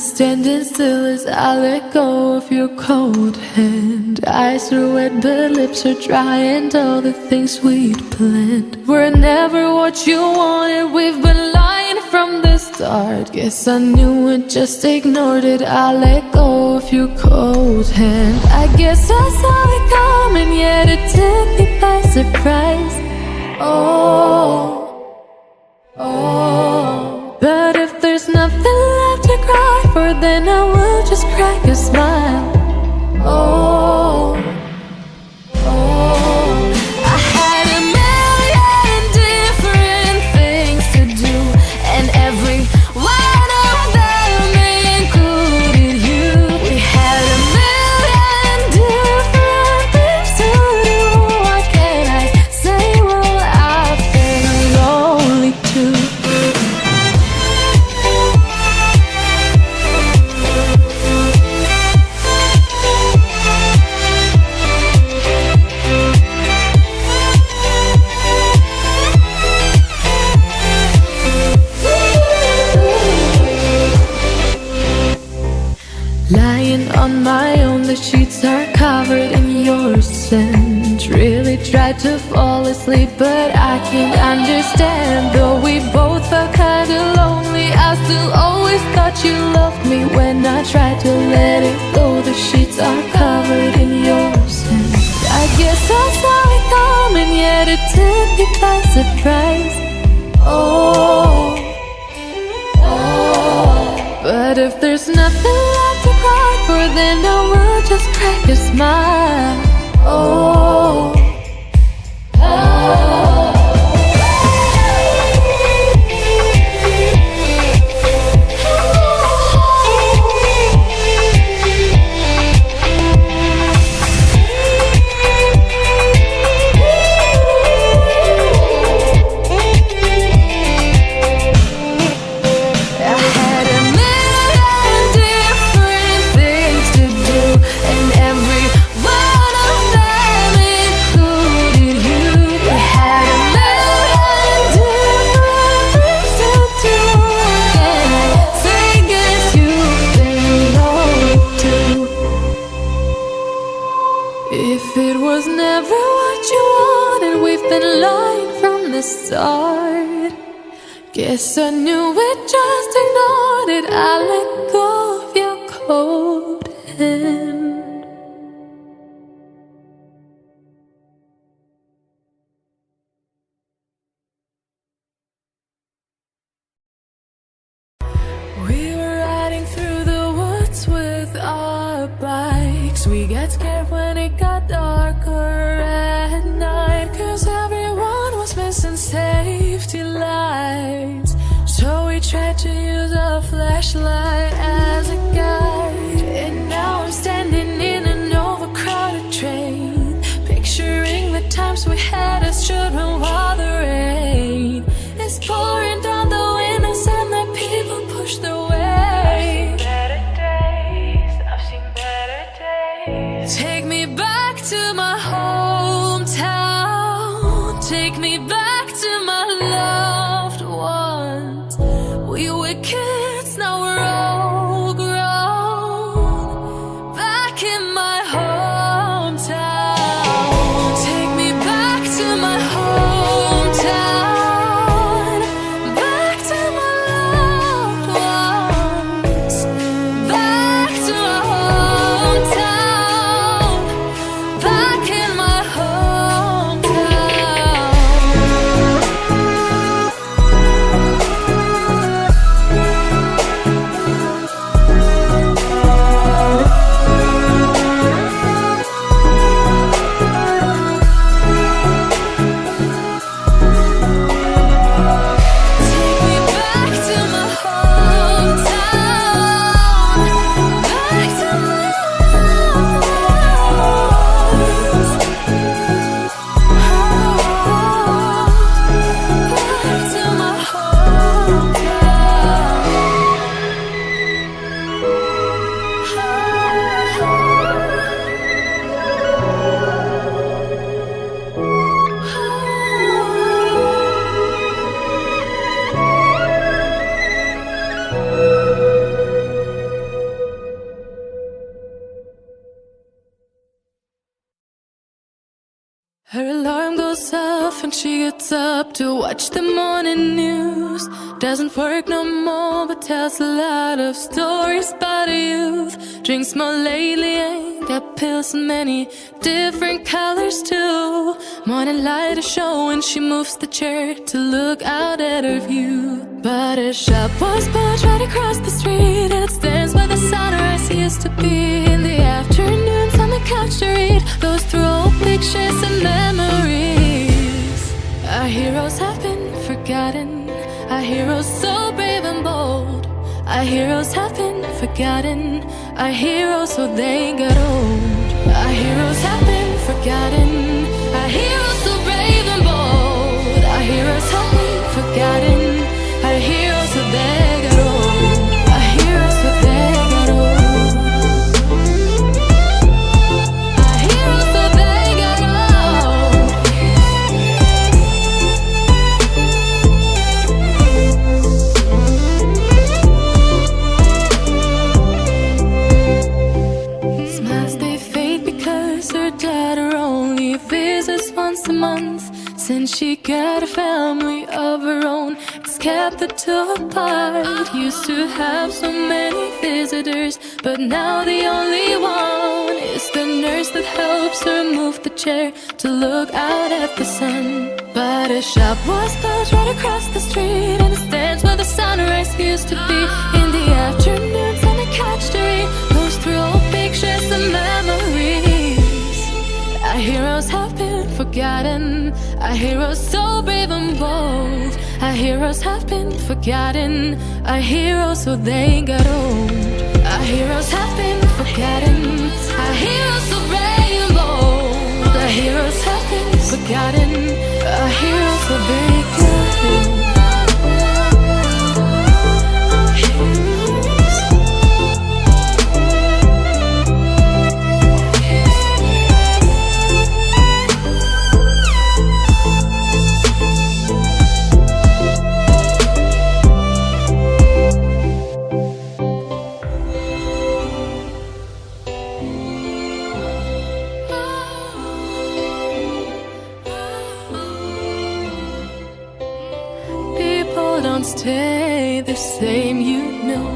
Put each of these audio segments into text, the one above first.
standing still as I let go of your cold hand. Eyes are wet but lips are dry, and all the things we'd planned were never what you wanted. We've been lying from the start. Guess I knew it, just ignored it. I let go of your cold hand. I guess I saw it coming, yet it took me by surprise. But if there's nothing left to cry for, then I will just crack a smile. I had a million different things to do, and every one of them included you. We had a million different things to do. What can I say? Well, I've been lonely too. Lying on my own, the sheets are covered in your scent. Really tried to fall asleep, but I can't understand. Though we both felt kinda lonely, I still always thought you loved me. When I tried to let it go, the sheets are covered in your scent. I guess I saw it coming, yet it took me by surprise. But if there's nothing left to cry for, then I will just crack a smile. If it was never what you wanted, we've been lying from the start. Guess I knew it, just ignored it. I let go of your cold hand. We were riding through the woods with our bikes. We got scared when it got darker at night, 'cause everyone was missing safety lights. So we tried to use a flashlight as a guide. And now I'm standing in an overcrowded train, picturing the times we had as children while the rain is pouring down the windows and the people push their way. Take me back to my hometown. Take me back to my loved ones. We were kids, now we're all grown. Back in my hometown. Take me back to my hometown. Back to my loved ones. Back to my hometown. Back in my hometown. Her alarm goes off and she gets up to watch the morning news. Doesn't work no more but tells a lot of stories about her youth. Drinks more lately, ain't got pills in many different colors too. Morning light is showing, she moves the chair to look out at her view. But her shop was built right across the street, and it stands where the sunrise used to be. In the afternoons on the couch to read, goes through old pictures and memories. Our heroes have been forgotten, our heroes so brave and bold. Our heroes have been forgotten, our heroes so they got old. Our heroes have been forgotten, our heroes so brave and bold. Our heroes have been forgotten, our heroes so they got old. Our heroes so they got old. Our heroes so they got old. Smiles they fade because her daughter only visits once a month. Since she got a family of her own, it's kept the two apart. Used to have so many visitors, but now the only one is the nurse that helps her move the chair to look out at the sun. But her shop was built right across the street, and it stands where the sunrise used to be. In the afternoons on the couch to read, goes through old pictures and memories. Our heroes have been forgotten, our heroes so brave and bold. Our heroes have been forgotten, our heroes so they got old. Our heroes have been forgotten, our heroes so brave and bold. Our heroes have been forgotten, our heroes so they got old. Don't stay the same, you know.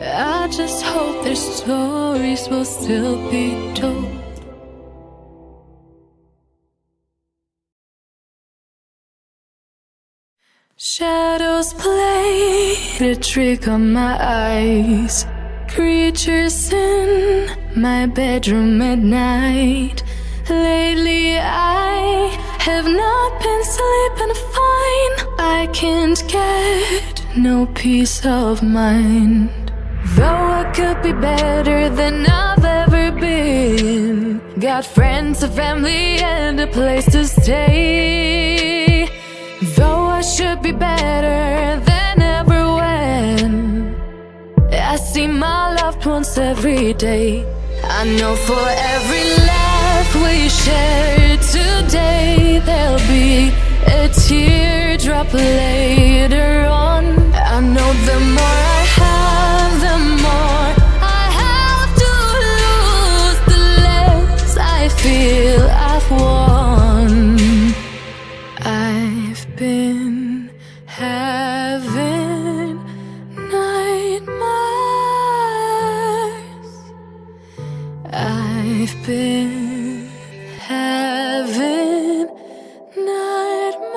I just hope their stories will still be told. Shadows played a trick on my eyes. Creatures in my bedroom at night. Lately I have not been sleeping fine. I can't get no peace of mind. Though I could be better than I've ever been. Got friends, a family, and a place to stay. Though I should be better than ever when I see my loved ones every day. I know for every laugh we share today, there'll be a teardrop later on. I know the more I have, the more I have to lose, the less I feel I've won. I've been having nightmares. I've been having nightmares.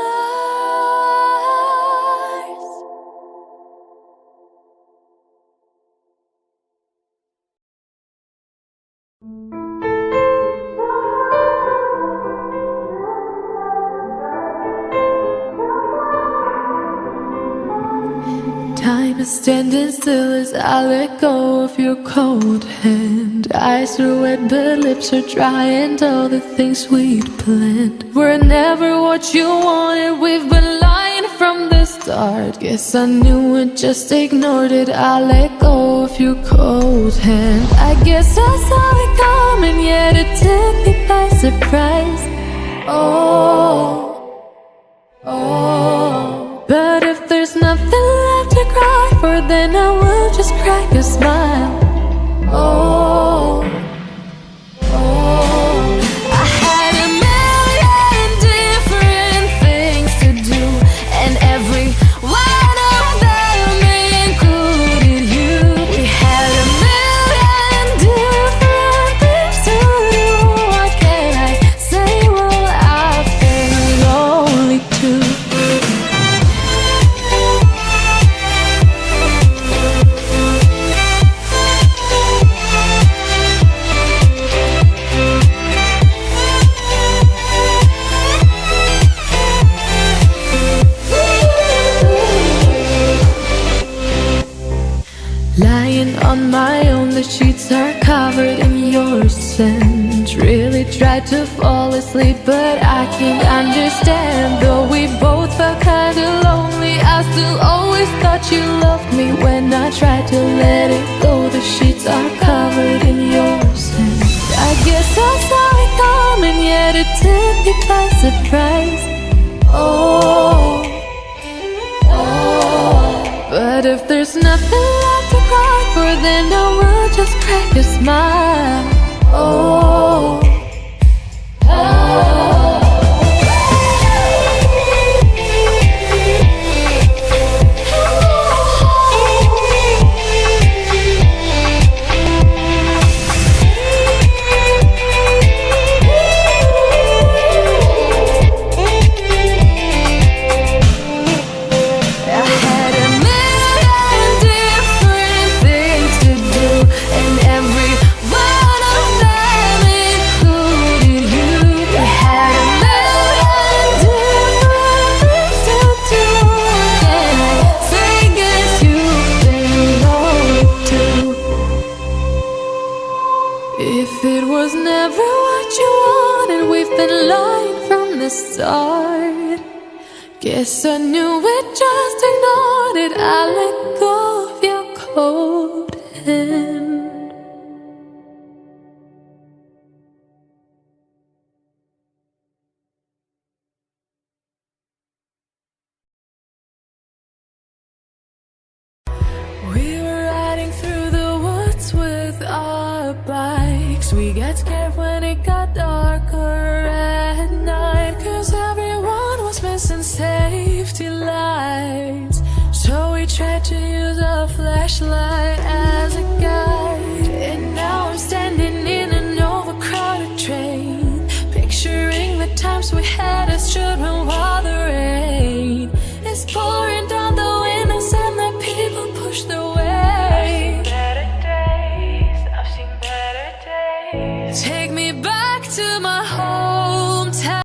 Time is standing still as I let go of your cold hand. Eyes are wet but lips are dry, and all the things we'd planned were never what you wanted. We've been lying from the start. Guess I knew it, just ignored it. I let go of your cold hand. I guess I saw it coming, yet it took me by surprise. Oh, but if there's nothing left to cry for, then I will just crack a smile. I had a my own, the sheets are covered in your scent. Really tried to fall asleep, but I can't understand. Though we both felt kinda lonely, I still always thought you loved me. When I tried to let it go, the sheets are covered in your scent. I guess I saw it coming, yet it took me by surprise. Oh, but if there's nothing left to cry for, then I will just crack a smile. Oh, if it was never what you wanted, we've been lying from the start. Guess I knew it, just ignored it. I let go of your cold hand. We were riding through the woods with our bikes. We got scared when it got darker at night, 'cause everyone was missing safety lights. So we tried to use a flashlight as a guide. And now I'm standing in an overcrowded train, picturing the times we had as children while the rain is pouring down the windows and the people push their way. I've seen better days. Take me back to my